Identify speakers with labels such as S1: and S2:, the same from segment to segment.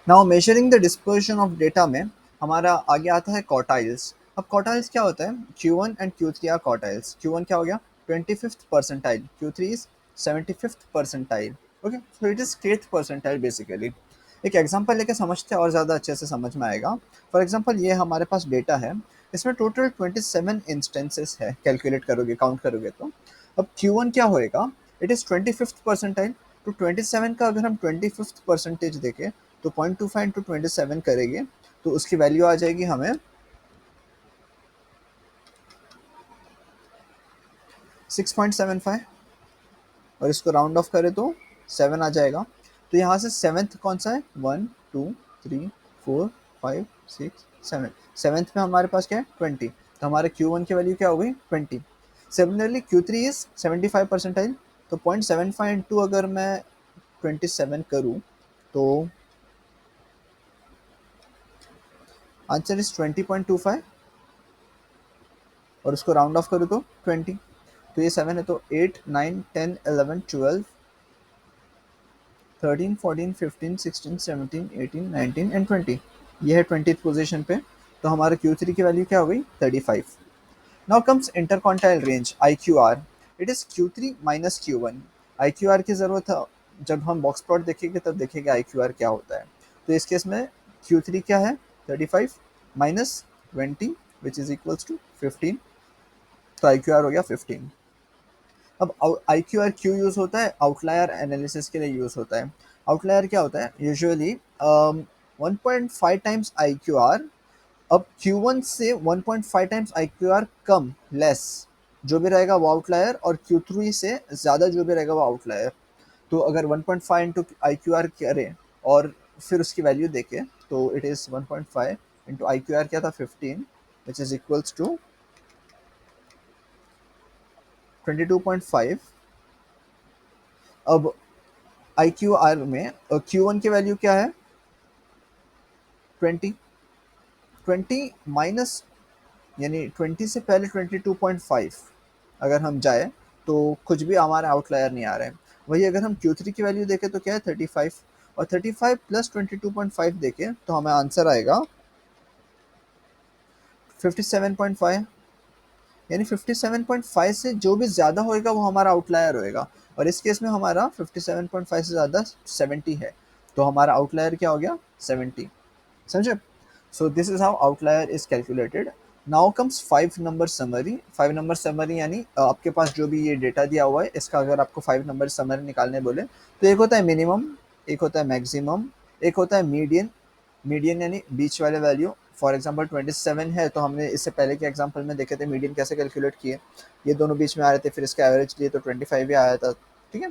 S1: Now measuring the dispersion of data में हमारा आगे आता है क्वार्टाइल्स। अब क्वार्टाइल्स क्या होता है? Q1 and Q3 are quartiles. Q1 क्या हो गया? 25th percentile. Q3 is 75th percentile. Okay, so it is kth percentile basically. एक एग्जांपल लेके समझते हैं और ज़्यादा अच्छे से समझ में आएगा। फॉर एग्जांपल ये हमारे पास डेटा है, इसमें टोटल 27 इंस्टेंसेस है, कैलकुलेट करोगे काउंट करोगे तो। अब Q1 क्या होएगा? It is 25th percentile. तो 27 का अगर हम 25th परसेंटेज देखें तो 0.25 इंटू 27 करेंगे तो उसकी वैल्यू आ जाएगी हमें 6.75, और इसको राउंड ऑफ करें तो 7 आ जाएगा। तो यहाँ से सेवेंथ कौन सा है? 1 2 3 4 5 6 7। सेवेंथ में हमारे पास क्या है? 20। तो हमारे Q1 की वैल्यू क्या हो गई? 20। Similarly Q3 is 75 percentile. तो 0.75 इंटू अगर मैं 27 करूँ तो आंसर इज 20.25, और उसको राउंड ऑफ करूँ तो 20। तो ये 7 है तो 8 9 10 11 12 13 14 15 16 17 18 19 एंड 20। ये है 20th पोजीशन पे। तो हमारा Q3 की वैल्यू क्या हो गई? 35। Now comes इंटरक्वांटाइल range IQR। It is Q3 minus Q1। IQR की जरूरत है जब हम बॉक्स प्लॉट देखेंगे तब देखेंगे IQR क्या होता है। तो इस केस में Q3 क्या है? 35 minus 20 which is equals to 15। तो IQR हो गया 15। अब IQR क्यों यूज होता है? आउटलायर एनालिसिस के लिए यूज होता है। आउटलायर क्या होता है? Usually 1.5 times IQR। अब Q1 से 1.5 टाइम्स IQR कम, लेस जो भी रहेगा वो आउटलायर, और Q3 से ज़्यादा जो भी रहेगा वो आउटलायर। तो अगर 1.5 इंटू IQR करें और फिर उसकी वैल्यू देखें तो इट इज़ 1.5 इंटू IQR क्या था? 15 विच इज़ इक्वल्स टू 22.5। अब IQR में Q1 की वैल्यू क्या है? 20। 20 माइनस, यानी 20 से पहले 22.5 अगर हम जाए तो कुछ भी हमारा आउटलायर नहीं आ रहा है। वही अगर हम Q3 की वैल्यू देखें तो क्या है? 35। और 35 प्लस 22.5 देखें तो हमें आंसर आएगा 57.5। यानी 57.5 से जो भी ज़्यादा होएगा वो हमारा आउटलायर होएगा, और इस केस में हमारा 57.5 से ज़्यादा 70 है। तो हमारा आउटलायर क्या हो गया? 70। समझे? सो this is how outlier is calculated. Now comes 5 number summary. 5 number summary यानी आपके पास जो भी ये डेटा दिया हुआ है इसका अगर आपको 5 नंबर समरी निकालने बोले तो एक होता है मिनिमम, एक होता है मैक्सिमम, एक होता है मीडियन। मीडियन यानी बीच वाले वैल्यू। फॉर एग्जांपल 27 है तो हमने इससे पहले के एग्जांपल में देखे थे मीडियन कैसे कैलकुलेट किए। ये दोनों बीच में आ रहे थे, फिर इसका एवरेज लिए तो 25 ही आया था। ठीक है।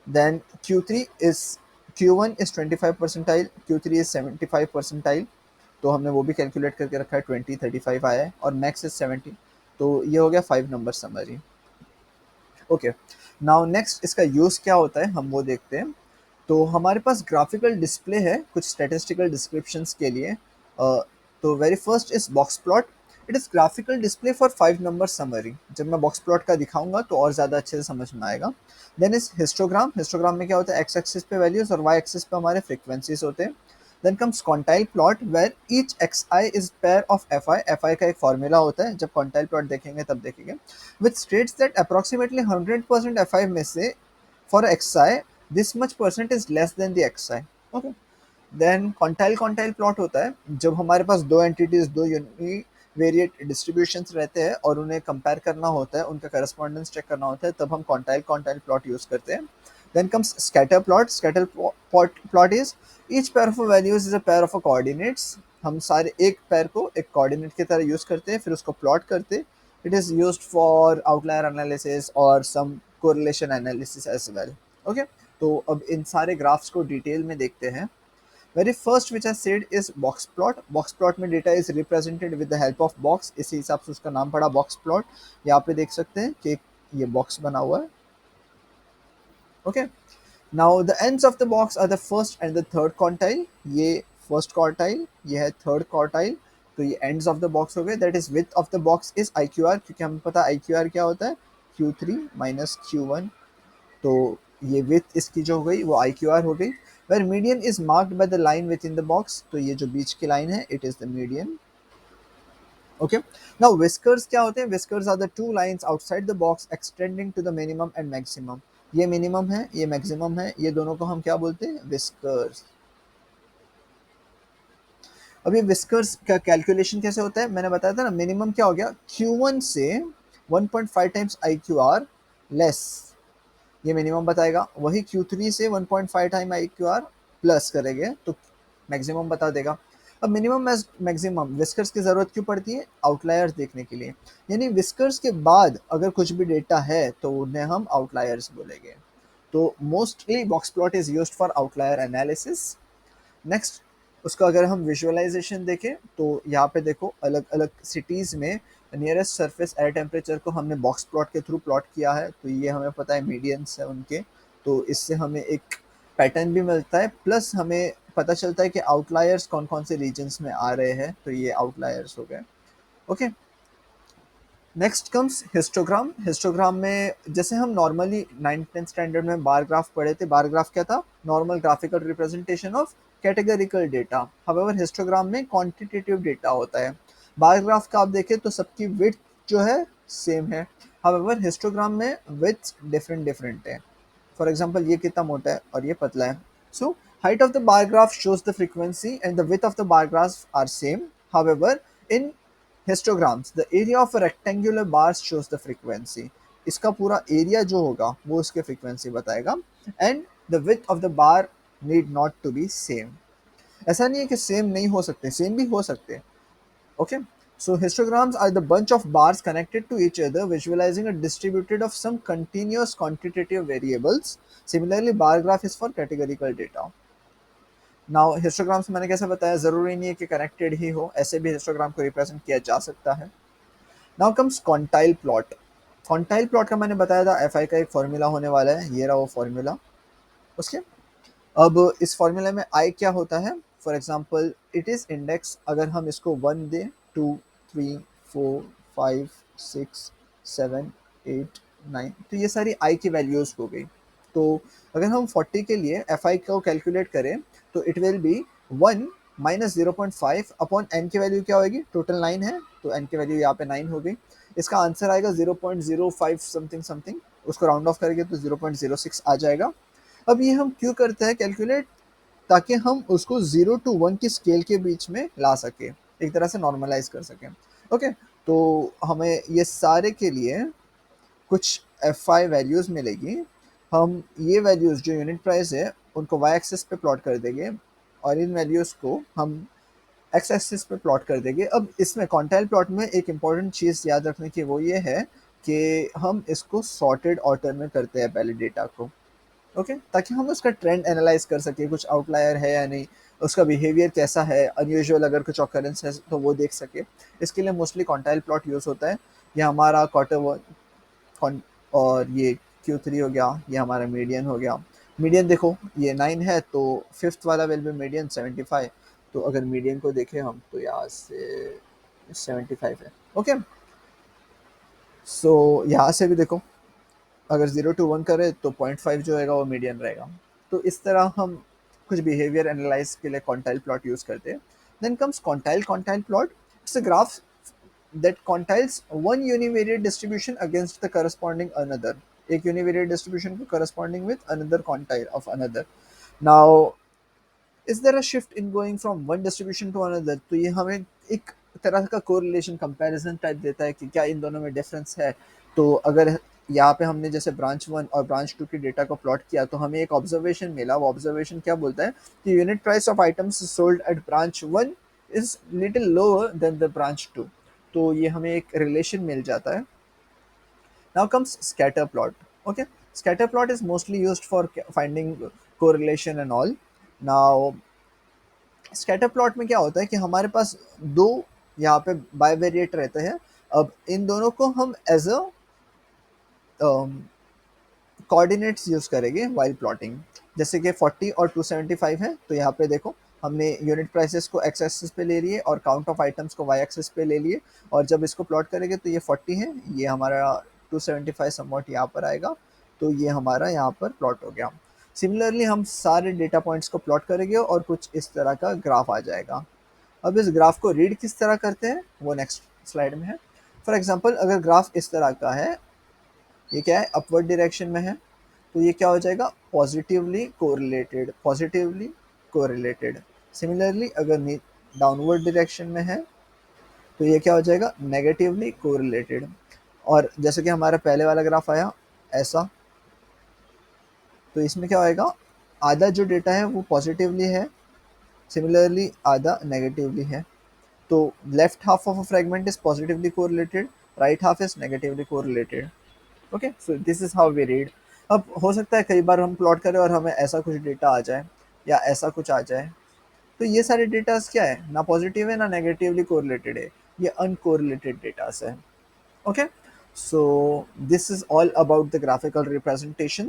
S1: Then Q3 is Q1 is 25 percentile, Q3 is 75 percentile. तो हमने वो भी कैलकुलेट करके रखा है, 20 35 आया है, और मैक्स इज 70। तो ये हो गया 5 number summary. Okay, now next इसका यूज़ क्या होता है हम वो देखते हैं। तो हमारे पास ग्राफिकल डिस्प्ले है कुछ स्टैटिस्टिकल डिस्क्रिप्शंस के लिए। तो very first is box plot. It is graphical display for 5 number summary. जब मैं बॉक्स प्लॉट का दिखाऊंगा तो और ज़्यादा अच्छे से समझ में आएगा। Then is histogram. हिस्टोग्राम में क्या होता है? एक्स एक्सिस पे वैल्यूज और वाई एक्सिस पे हमारे फ्रिक्वेंसीज होते हैं। Then comes quantile plot where each X I is pair of F I. F I का एक फॉर्मूला होता है, जब क्वांटाइल प्लॉट देखेंगे तब देखेंगे। Which states that approximately 100% F I में से for X I this much percent is less than the X I. Okay. Then quantile plot होता है जब हमारे पास दो एंटिटीज, दो यूनिवेरिएट डिस्ट्रीब्यूशंस रहते हैं और उन्हें कंपेयर करना होता है, उनका करस्पॉन्डेंस चेक करना होता है, तब हम क्वांटाइल प्लॉट यूज करते हैं। Then comes scatter plot. Scatter plot is each pair of values is a pair of coordinates. हम सारे एक पेयर को एक कोऑर्डिनेट की तरह यूज करते हैं, फिर उसको प्लॉट करते हैं। It is used for outlier analysis और सम correlation analysis as well. Okay. तो अब इन सारे ग्राफ्स को डिटेल में देखते हैं। Very first which I said is box plot. Box plot में data is represented with the help of box, इसी हिसाब से उसका नाम पड़ा box plot। यहाँ पे देख सकते हैं कि ये box बना हुआ है। Okay. Now the ends of the box are the first and the third quantile। ये first quartile, ये है third quartile। तो ये ends of the box हो गए। That is width of the box is IQR, क्योंकि हमें पता है IQR क्या होता है? Q3 minus Q1। तो ये विथ इसकी जो हो गई वो IQR हो गई। Where median is marked by the line within the box, तो ये जो बीच की लाइन है it is the median. Okay, now whiskers क्या होते हैं? Whiskers are the two lines outside the box extending to the minimum and maximum. ये मिनिमम है, ये मैक्सिमम है, ये दोनों को हम क्या बोलते हैं? विस्कर्स। अब ये विस्कर्स का कैलकुलेशन कैसे होता है? मैंने बताया था ना, मिनिमम क्या हो गया? Q1 से 1.5 टाइम्स IQR लेस, ये मिनिमम बताएगा। वही Q3 से 1.5 टाइम IQR प्लस करेंगे तो मैक्सिमम बता देगा। अब मिनिमम मैक्सिमम विस्कर्स की जरूरत क्यों पड़ती है? आउटलायर्स देखने के लिए, यानी विस्कर्स के बाद अगर कुछ भी डेटा है तो उन्हें हम आउटलायर्स बोलेंगे। तो mostly box plot is used for outlier analysis. Next, उसका अगर हम विजुअलाइजेशन देखें तो यहाँ पे देखो अलग अलग सिटीज़ में नियरेस्ट सरफेस एयर टेम्परेचर को हमने बॉक्स प्लॉट के थ्रू प्लॉट किया है, तो ये हमें पता है मीडियंस है उनके, तो इससे हमें एक पैटर्न भी मिलता है, प्लस हमें पता चलता है कि आउटलायर्स कौन कौन से रीजन्स में आ रहे हैं, तो ये आउटलायर्स हो गए। Okay, next comes histogram. Histogram में जैसे हम नॉर्मली 9th-10th स्टैंडर्ड में बार ग्राफ पढ़े थे, बार ग्राफ क्या था? Normal graphical representation of categorical data. However histogram में क्वांटिटेटिव डेटा होता है। बार ग्राफ का आप देखें तो सबकी विड्थ जो है सेम है, हाउएवर हिस्टोग्राम में विड्थ डिफरेंट डिफरेंट है। फॉर एग्जाम्पल ये कितना मोटा है और ये पतला है। So height of the bar graph shows the frequency and the width of the bar graph are same, however in histograms the area of a rectangular bar shows the frequency। इसका पूरा एरिया जो होगा वो उसके frequency बताएगा। And the width of the bar need not to be same। ऐसा नहीं है कि सेम नहीं हो सकते, सेम भी हो सकते। Okay, so histograms are the bunch of bars connected to each other visualizing a distributed of some continuous quantitative variables। Similarly bar graph is for categorical data। Now histograms मैंने कैसे बताया, जरूरी नहीं है कि कनेक्टेड ही हो, ऐसे भी हिस्टोग्राम को रिप्रेजेंट किया जा सकता है। Now comes quantile plot. Quantile plot का मैंने बताया था एफआई का एक फॉर्मूला होने वाला है, ये रहा वो फॉर्मूला। उसके अब इस फॉर्मूला में आई क्या होता है? For example it is index, अगर हम इसको 1 दे, 2, 3, 4, 5, 6, 7, 8, 9, तो ये सारी आई की वैल्यूज हो गई। तो अगर हम 40 के लिए एफ आई को कैलकुलेट करें तो it will be 1 minus 0.5 upon N की वैल्यू क्या होगी? टोटल 9 है तो एन की वैल्यू यहाँ पे 9 हो गई। इसका आंसर आएगा 0.05 समथिंग समथिंग, उसको राउंड ऑफ करेंगे तो 0.06 आ जाएगा। अब ये हम क्यों करते हैं कैलकुलेट? ताकि हम उसको 0 to 1 की स्केल के बीच में ला सके, एक तरह से नॉर्मलाइज कर सकें। ओके, तो हमें ये सारे के लिए कुछ एफ आई वैल्यूज़ मिलेगी। हम ये वैल्यूज़ जो यूनिट प्राइस है उनको वाई एक्सिस पे प्लॉट कर देंगे और इन वैल्यूज़ को हम एक्स एक्सिस पे प्लॉट कर देंगे। अब इसमें क्वांटाइल प्लॉट में एक इम्पॉर्टेंट चीज़ याद रखने की वो ये है कि हम इसको सॉर्टेड ऑर्डर में करते हैं पहले डेटा को। ओके, ताकि हम उसका ट्रेंड एनालाइज कर सके, कुछ आउटलायर है या नहीं, उसका बिहेवियर कैसा है, अनयूजुअल अगर कुछ ऑकरेंस है तो वो देख सके। इसके लिए मोस्टली क्वांटाइल प्लॉट यूज़ होता है। ये हमारा क्वार्टर और ये Q3 हो गया, ये हमारा मीडियन हो गया। मीडियन देखो ये 9 है तो फिफ्थ वाला विल बी मीडियन 75। तो अगर मीडियन को देखें हम तो यहाँ से 75 है। ओके, सो यहाँ से भी देखो अगर 0 to 1 करे तो 0.5 जो रहेगा वो मीडियन रहेगा। तो इस तरह हम कुछ बिहेवियर एनालाइज के लिए क्वांटाइल प्लॉट यूज करते हैं। Then comes quantile plot. It's a graph that quantiles one univariate distribution against the corresponding another। एक univariate distribution को corresponding with another quantile of another। Now is there a shift in going from one distribution to another? तो ये हमें एक तरह का correlation comparison type देता है कि क्या इन दोनों में डिफरेंस है। तो अगर यहाँ पे हमने जैसे ब्रांच 1 और ब्रांच 2 की डेटा को प्लॉट किया तो हमें एक ऑब्जर्वेशन मिला। वो ऑब्जर्वेशन क्या बोलता है कि unit price of items sold at branch 1 is little lower than the branch 2। तो ये हमें एक रिलेशन मिल जाता है। Now comes scatter plot। Okay, scatter plot is mostly used for finding correlation and all। Now scatter plot में क्या होता है कि हमारे पास दो यहाँ पे बाइवेरिएट रहते हैं। अब इन दोनों को हम एज अ कोऑर्डिनेट्स यूज करेंगे वाइल प्लॉटिंग। जैसे कि 40 और 275 है तो यहाँ पे देखो हमने यूनिट प्राइसेस को एक्स एक्सिस पे ले लिए और काउंट ऑफ आइटम्स को वाई एक्सिस पे ले लिए, और जब इसको प्लॉट करेंगे तो ये 40 है, ये हमारा 275 समवॉट यहाँ पर आएगा, तो ये हमारा यहाँ पर प्लॉट हो गया। सिमिलरली हम सारे डेटा पॉइंट्स को प्लॉट करेंगे और कुछ इस तरह का ग्राफ आ जाएगा। अब इस ग्राफ को रीड किस तरह करते हैं वो नेक्स्ट स्लाइड में है। फॉर एग्जांपल अगर ग्राफ इस तरह का है, ये क्या है, अपवर्ड डायरेक्शन में है, तो ये क्या हो जाएगा, पॉजिटिवली कोरिलेटेड। सिमिलरली अगर डाउनवर्ड डायरेक्शन में है तो ये क्या हो जाएगा, नेगेटिवली कोरिलेटेड। और जैसे कि हमारा पहले वाला ग्राफ आया ऐसा, तो इसमें क्या होएगा, आधा जो डेटा है वो पॉजिटिवली है, सिमिलरली आधा नेगेटिवली है। तो left half of a fragment is positively correlated, right half is negatively correlated. Okay, so this is how we read. अब हो सकता है कई बार हम प्लॉट करें और हमें ऐसा कुछ डेटा आ जाए या ऐसा कुछ आ जाए, तो ये सारे डेटास क्या है, ना पॉजिटिव है ना नेगेटिवली कोरिलेटेड है, ये अनकोरिलेटेड डेटास है। Okay, so this is all about the graphical representation.